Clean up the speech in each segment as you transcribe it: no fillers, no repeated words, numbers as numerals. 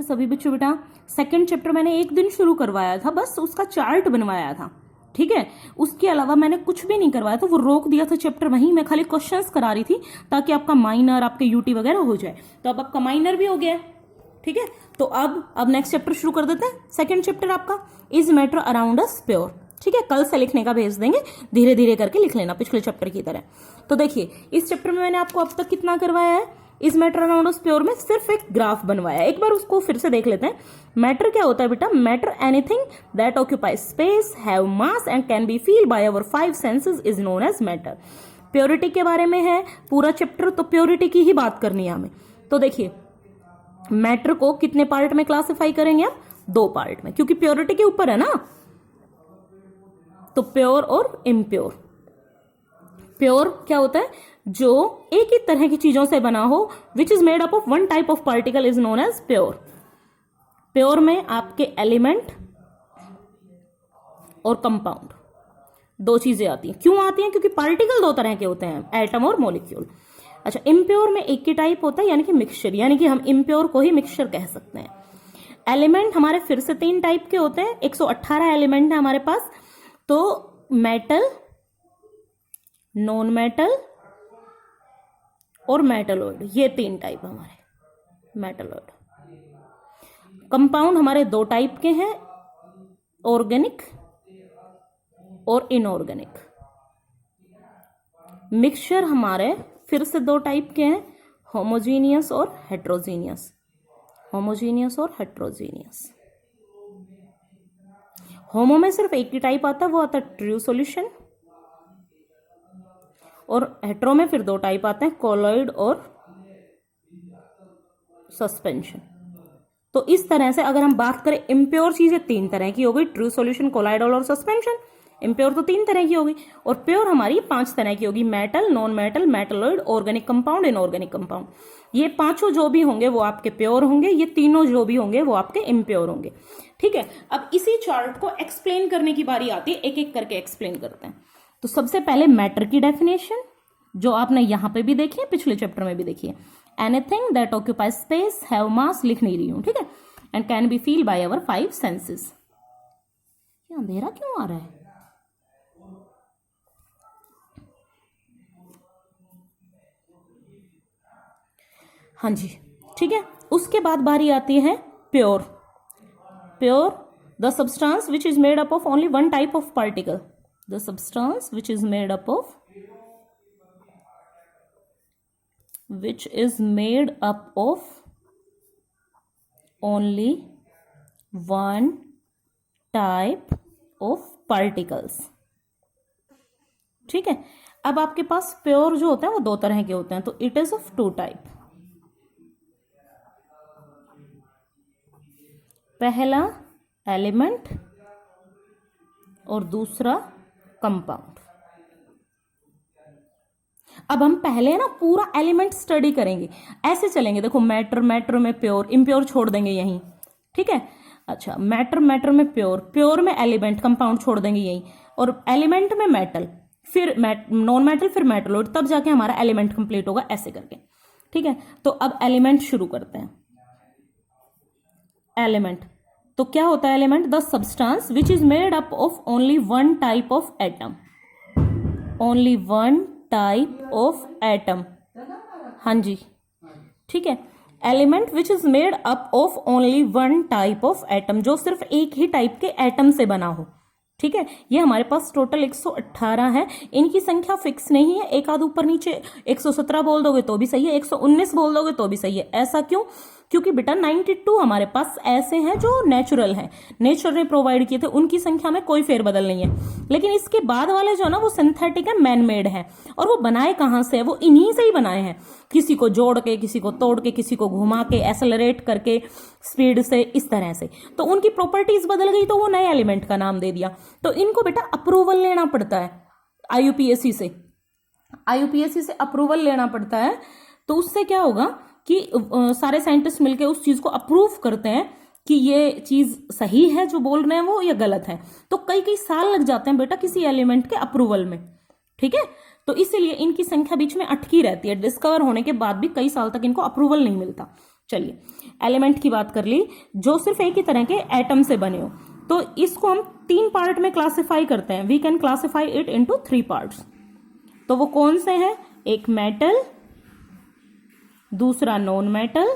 नमस्ते सभी बच्चों। बेटा सेकंड चैप्टर मैंने एक दिन शुरू करवाया था, बस उसका चार्ट बनवाया था, ठीक है। उसके अलावा मैंने कुछ भी नहीं करवाया था, वो रोक दिया था चैप्टर वहीं। मैं खाली क्वेश्चंस करा रही थी ताकि आपका माइनर, आपके यूटी वगैरह हो जाए। तो अब आपका माइनर भी हो गया है, ठीक है। तो अब नेक्स्ट चैप्टर शुरू कर देते हैं। सेकंड चैप्टर आपका is matter around us pure, ठीक है। कल से लिखने का भेज देंगे, धीरे धीरे करके लिख लेना पिछले चैप्टर की तरह। तो देखिए इस चैप्टर में मैंने आपको अब तक कितना करवाया है। इस मैटर अराउंड अस प्योर में सिर्फ एक ग्राफ बनवाया है, एक बार उसको फिर से देख लेते हैं। मैटर क्या होता है बेटा? Matter anything that occupies space, have mass and can be feel by our five senses is known as matter. Purity के बारे में है पूरा चैप्टर, तो प्योरिटी की ही बात करनी है हमें। तो देखिए मैटर को कितने पार्ट में क्लासिफाई करेंगे आप? दो पार्ट में, क्योंकि प्योरिटी के ऊपर है ना। तो प्योर और इम्प्योर। प्योर क्या होता है? जो एक ही तरह की चीजों से बना हो, which is made up of one type of particle is known as pure. Pure में आपके एलिमेंट और कंपाउंड दो चीजें आती हैं। क्यों आती हैं? क्योंकि पार्टिकल दो तरह के होते हैं, एटम और मॉलिक्यूल। अच्छा, इम्प्योर में एक ही टाइप होता है, यानी कि मिक्सचर, यानी कि हम इम्प्योर को ही मिक्सचर कह सकते हैं। एलिमेंट हमारे फिर से तीन टाइप के होते हैं, 118 एलिमेंट है हमारे पास। तो मेटल, नॉन मेटल और मेटलॉइड, ये तीन टाइप हमारे मेटलॉइड। कंपाउंड हमारे दो टाइप के हैं, ऑर्गेनिक और इनऑर्गेनिक। मिक्सचर हमारे फिर से दो टाइप के हैं, होमोजीनियस और हेट्रोजीनियस। होमोजीनियस और हेट्रोजीनियस। होमो में सिर्फ एक ही टाइप आता है, वो आता है ट्रू सॉल्यूशन। और हेट्रो में फिर दो टाइप आते हैं, कोलॉइड और सस्पेंशन। तो इस तरह से अगर हम बात करें, इम्प्योर चीजें तीन तरह की हो गई, ट्रू सॉल्यूशन, कोलॉइडल और सस्पेंशन। इम्प्योर तो तीन तरह की होगी, और प्योर हमारी पांच तरह की होगी, metal, non metal, metalloid, organic compound, inorganic compound. ये पांचों जो भी होंगे वो आपके प्योर होंगे, ये तीनों जो भी होंगे वो आपके इम्प्योर होंगे, ठीक है। अब इसी चार्ट को एक्सप्लेन करने की बारी आती है, एक एक करके एक्सप्लेन करते हैं। तो सबसे पहले मैटर की डेफिनेशन, जो आपने यहां पे भी देखी है, पिछले चैप्टर में भी देखी है। Anything that occupies space, have मास, लिख नहीं रही हूं, ठीक है, and can be feel by our five senses. अंधेरा क्यों आ रहा है? हाँ जी, ठीक है। उसके बाद बारी आती है pure. Pure, the substance which is made up of only one type of particle. The substance which is made up of only one type of particles, ठीक है। अब आपके पास प्योर जो होता है वो दो तरह के होते हैं, तो it is of two type. पहला एलिमेंट और दूसरा कंपाउंड। अब हम पहले ना पूरा एलिमेंट स्टडी करेंगे, ऐसे चलेंगे। देखो मैटर, मैटर में प्योर, इम्प्योर छोड़ देंगे यहीं, ठीक है। अच्छा, मैटर, मैटर में प्योर, प्योर में एलिमेंट, कंपाउंड छोड़ देंगे यहीं, और एलिमेंट में मेटल, फिर नॉन मेटल, फिर मेटलॉइड, तब जाके हमारा एलिमेंट कंप्लीट होगा, ऐसे करके, ठीक है। तो अब एलिमेंट शुरू करते हैं। एलिमेंट तो क्या होता है? Element, the substance which is made up of only one type of atom. Only one type of atom, हाँ जी, ठीक है। Element which is made up of only one type of atom, जो सिर्फ एक ही टाइप के एटम से बना हो, ठीक है। ये हमारे पास टोटल 118 है। इनकी संख्या फिक्स नहीं है, एक आध ऊपर नीचे, 117 बोल दोगे तो भी सही है, 119 बोल दोगे तो भी सही है। ऐसा क्यों? क्योंकि बेटा 92 हमारे पास ऐसे हैं जो नेचुरल हैं, नेचर ने प्रोवाइड किए थे, उनकी संख्या में कोई फेरबदल नहीं है। लेकिन इसके बाद वाले जो ना वो सिंथेटिक है, मैन मेड है। और वो बनाए कहां से? वो इन्हीं से ही बनाए हैं, किसी को जोड़ के, किसी को तोड़ के, किसी को घुमा के, एसेलरेट करके, स्पीड से, इस तरह से। तो उनकी प्रॉपर्टीज बदल गई, तो वो नए एलिमेंट का नाम दे दिया। तो इनको बेटा अप्रूवल लेना पड़ता है आईयूपीएसी से, आईयूपीएसी से अप्रूवल लेना पड़ता है। तो उससे क्या होगा कि सारे साइंटिस्ट मिलकर उस चीज को अप्रूव करते हैं कि ये चीज सही है जो बोल रहे हैं वो, या गलत है। तो कई कई साल लग जाते हैं बेटा किसी एलिमेंट के अप्रूवल में, ठीक है। तो इसीलिए इनकी संख्या बीच में अटकी रहती है, डिस्कवर होने के बाद भी कई साल तक इनको अप्रूवल नहीं मिलता। चलिए एलिमेंट की बात कर ली जो सिर्फ एक ही तरह के एटम से बने हो, तो इसको हम 3 पार्ट में क्लासिफाई करते हैं। We can classify it into 3 parts. तो वो कौन से हैं? एक मेटल, दूसरा नॉन मेटल,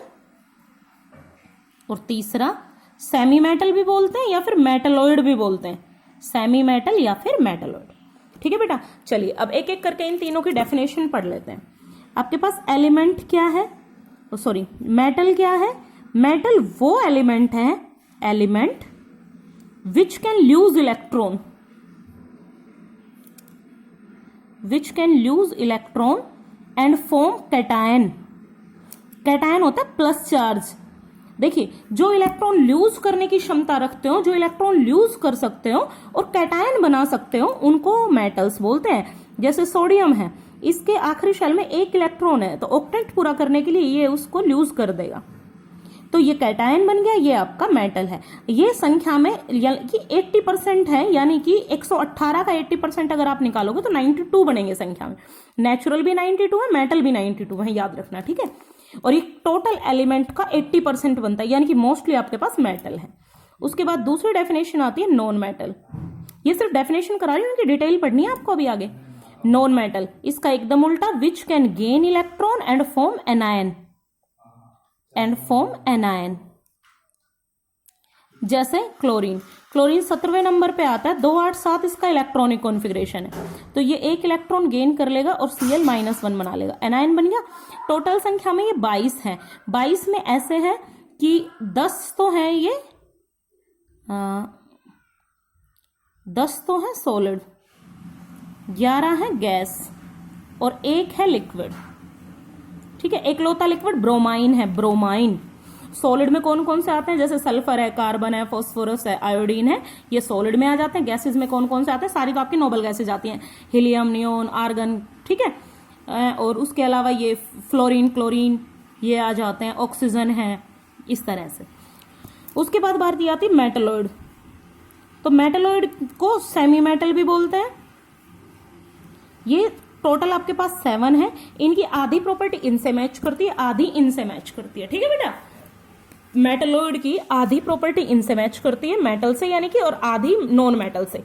और तीसरा सेमी मेटल भी बोलते हैं या फिर मेटलॉइड भी बोलते हैं, सेमी मेटल या फिर मेटलॉइड। ठीक है बेटा, चलिए अब एक एक करके इन तीनों की डेफिनेशन पढ़ लेते हैं। आपके पास एलिमेंट क्या है, सॉरी मेटल क्या है? मेटल वो एलिमेंट है, element which can lose electron, which can lose electron and form cation. Cation होता है प्लस चार्ज। देखिए जो इलेक्ट्रॉन लूज करने की क्षमता रखते हो, जो इलेक्ट्रॉन लूज कर सकते हो और कैटायन बना सकते हो, उनको मेटल्स बोलते हैं। जैसे सोडियम है, इसके आखिरी शेल में 1 इलेक्ट्रॉन है, तो ऑक्टेट पूरा करने के लिए ये उसको लूज कर देगा, तो ये कैटायन बन गया, ये आपका मेटल है। ये संख्या में कि 80% है, यानी कि 118 का 80% अगर आप निकालोगे तो 92 बनेंगे संख्या में। नेचुरल भी 92 है, मेटल भी 92 है, याद रखना। ठीक है, और ये टोटल एलिमेंट का 80% बनता है, यानी कि मोस्टली आपके पास मेटल है। उसके बाद दूसरी डेफिनेशन आती है नॉन मेटल। ये सिर्फ डेफिनेशन करा रही हूँ, इनकी डिटेल पढ़नी है आपको अभी आगे। नॉन मेटल, इसका एकदम उल्टा, which can gain electron and form anion, and form anion. जैसे क्लोरीन, क्लोरीन 17वें नंबर पे आता है, 287 इसका इलेक्ट्रॉनिक कॉन्फ़िगरेशन है, तो ये 1 इलेक्ट्रॉन गेन कर लेगा और Cl-1 बना लेगा, एनायन बन गया। टोटल संख्या में ये 22 है। 22 में ऐसे है कि 10 तो है ये 10 तो है सॉलिड, 11 है गैस और 1 है लिक्विड। ठीक है, एक लौता लिक्विड ब्रोमाइन है, ब्रोमाइन। सॉलिड में कौन कौन से आते हैं? जैसे सल्फर है, कार्बन है, फास्फोरस है, आयोडीन है, ये सॉलिड में आ जाते हैं। गैसेस में कौन कौन से आते हैं? सारी तो आपकी नोबल गैसेज आती हैं, हीलियम, नियोन, आर्गन। ठीक है, और उसके अलावा ये फ्लोरीन, क्लोरीन, ये आ जाते हैं, ऑक्सीजन है, इस तरह से। उसके बाद बात आती है मेटलॉइड। तो मेटलॉइड को सेमी मेटल भी बोलते हैं। ये टोटल आपके पास 7 है। इनकी आधी प्रॉपर्टी इनसे मैच करती है, आधी इनसे मैच करती है। ठीक है बेटा, मेटलॉइड की आधी प्रॉपर्टी इनसे मैच करती है, मेटल से यानी कि, और आधी नॉन मेटल से।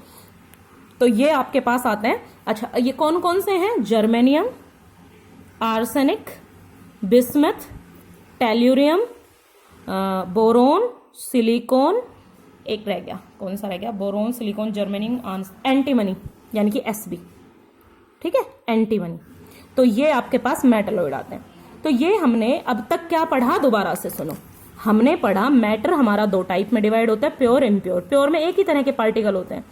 तो ये आपके पास आते हैं। अच्छा, ये कौन कौन से हैं? Germanium, arsenic, bismuth, tellurium, boron, silicon, एक रह गया, कौन सा रह गया? बोरोन, सिलिकॉन, जर्मेनियम, एंटीमनी यानी कि Sb। ठीक है, एंटीमनी। तो ये आपके पास मेटलॉइड आते हैं। तो ये हमने अब तक क्या पढ़ा, दोबारा से सुनो। हमने पढ़ा मैटर हमारा 2 टाइप में डिवाइड होता है, प्योर, इम्प्योर। प्योर में एक ही तरह के पार्टिकल होते हैं,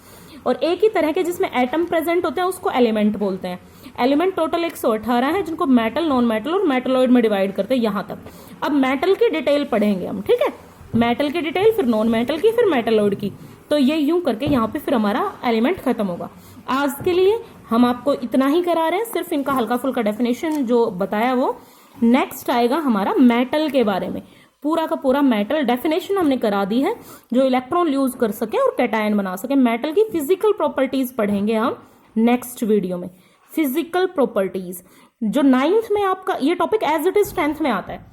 और एक ही तरह के जिसमें एटम प्रेजेंट होते हैं उसको एलिमेंट बोलते हैं। एलिमेंट टोटल 118 है, जिनको मेटल, नॉन मेटल और मेटलॉइड में डिवाइड करते हैं, यहां तक। अब मेटल की डिटेल पढ़ेंगे हम। ठीक है, मेटल की डिटेल, फिर नॉन मेटल की, फिर मेटलॉइड की। तो ये यूं करके यहाँ पे फिर हमारा एलिमेंट खत्म होगा। आज के लिए हम आपको इतना ही करा रहे हैं, सिर्फ इनका हल्का फुल्का डेफिनेशन जो बताया वो। नेक्स्ट आएगा हमारा मेटल के बारे में, पूरा का पूरा मेटल डेफिनेशन हमने करा दी है, जो इलेक्ट्रॉन यूज कर सके और कैटायन बना सके। मेटल की फिजिकल प्रॉपर्टीज पढ़ेंगे हम नेक्स्ट वीडियो में। फिजिकल प्रॉपर्टीज जो 9th में आपका ये topic as it is 10th में आता है,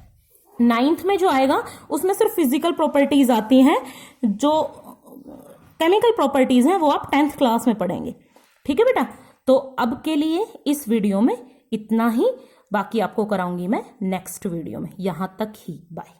9th में जो आएगा उसमें सिर्फ फिजिकल प्रॉपर्टीज आती हैं, जो केमिकल प्रॉपर्टीज हैं वो आप 10th क्लास में पढ़ेंगे। ठीक है बेटा, तो अब के लिए इस वीडियो में इतना ही, बाकी आपको कराऊंगी मैं नेक्स्ट वीडियो में। यहां तक ही, बाय।